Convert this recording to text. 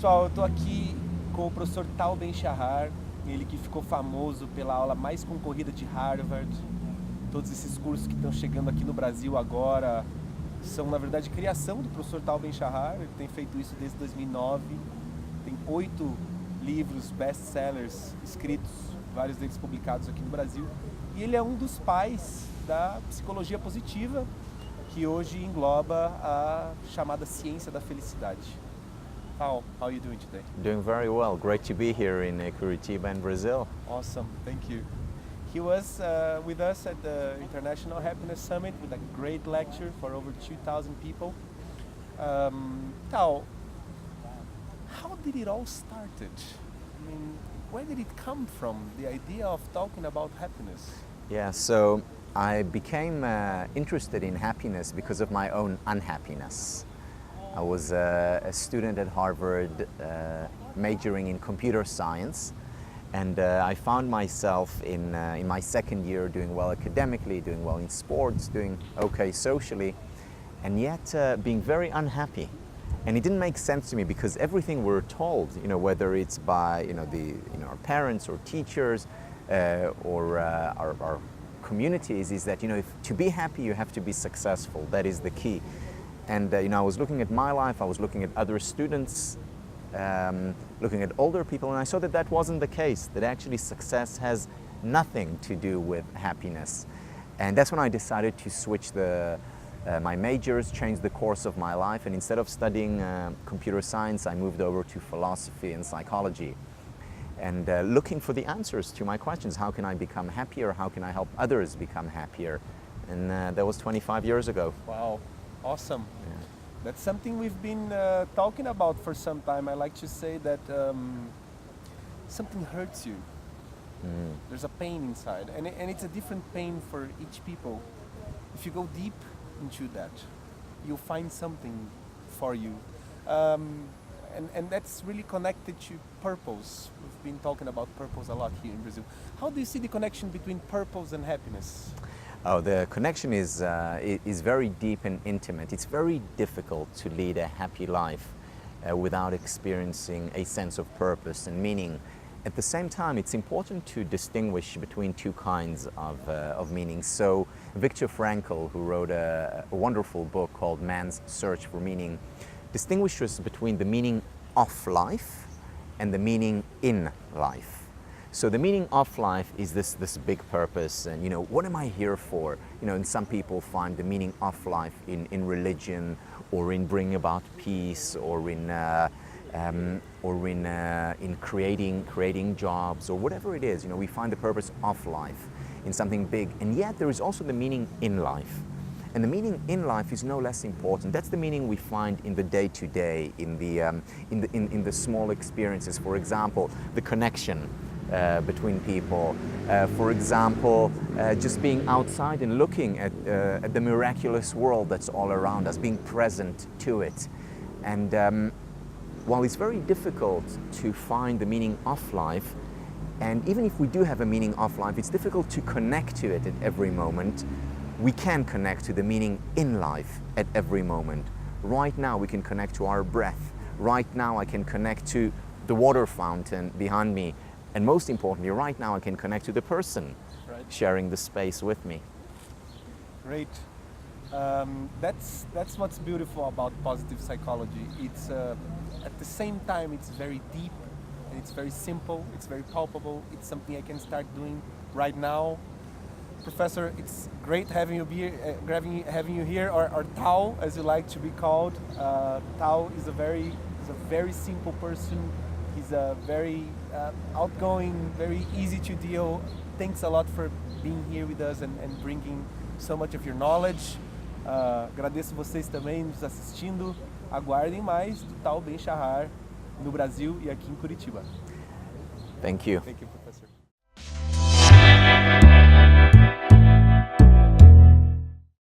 Pessoal, eu estou aqui com o professor Tal Gustavo, ele que ficou famoso pela aula mais concorrida de Harvard. Todos esses cursos que estão chegando aqui no Brasil agora são, na verdade, criação do professor Tal Gustavo. Ele tem feito isso desde 2009. Tem 8 livros best-sellers escritos, vários deles publicados aqui no Brasil. E ele é um dos pais da psicologia positiva, que hoje engloba a chamada ciência da felicidade. How are you doing today? Doing very well. Great to be here in Curitiba in Brazil. Awesome, thank you. He was with us at the International Happiness Summit with a great lecture for over 2,000 people. Tal, how did it all started? I mean, where did it come from, the idea of talking about happiness? Yeah, so I became interested in happiness because of my own unhappiness. I was a student at Harvard majoring in computer science, and I found myself in my second year doing well academically, doing well in sports, doing okay socially, and yet being very unhappy. And it didn't make sense to me because everything we're told, whether it's by our parents or teachers or our communities, is that to be happy you have to be successful. That is the key. And I was looking at my life, I was looking at other students, looking at older people, and I saw that that wasn't the case, that actually success has nothing to do with happiness. And that's when I decided to switch my majors, change the course of my life, and instead of studying computer science, I moved over to philosophy and psychology. And looking for the answers to my questions. How can I become happier? How can I help others become happier? And that was 25 years ago. Wow. Awesome. Yeah. That's something we've been talking about for some time. I like to say that something hurts you. There's a pain inside, and it's a different pain for each people. If you go deep into that, you'll find something for you. And that's really connected to purpose. We've been talking about purpose a lot here in Brazil. How do you see the connection between purpose and happiness? Oh, the connection is very deep and intimate. It's very difficult to lead a happy life without experiencing a sense of purpose and meaning. At the same time, it's important to distinguish between two kinds of meaning. So Viktor Frankl, who wrote a wonderful book called Man's Search for Meaning, distinguishes between the meaning of life and the meaning in life. So the meaning of life is this big purpose, and what am I here for? And some people find the meaning of life in religion, or in bringing about peace, or in creating jobs, or whatever it is. We find the purpose of life in something big, and yet there is also the meaning in life. And the meaning in life is no less important. That's the meaning we find in the day-to-day, in the small experiences. For example, the connection between people. For example, just being outside and looking at the miraculous world that's all around us, being present to it. And while it's very difficult to find the meaning of life, and even if we do have a meaning of life, it's difficult to connect to it at every moment. We can connect to the meaning in life at every moment. Right now we can connect to our breath. Right now I can connect to the water fountain behind me. And most importantly, right now I can connect to the person sharing the space with me. Great. That's what's beautiful about positive psychology. It's at the same time it's very deep, and it's very simple, it's very palpable. It's something I can start doing right now. Professor, it's great having you here, or Tal, as you like to be called. Tal is a very simple person. He's a very outgoing, very easy to deal. Thanks a lot for being here with us and bringing so much of your knowledge. Agradeço vocês também nos assistindo. Aguardem mais do Tal Gustavo no Brasil e aqui em Curitiba. Thank you. Thank you, Professor.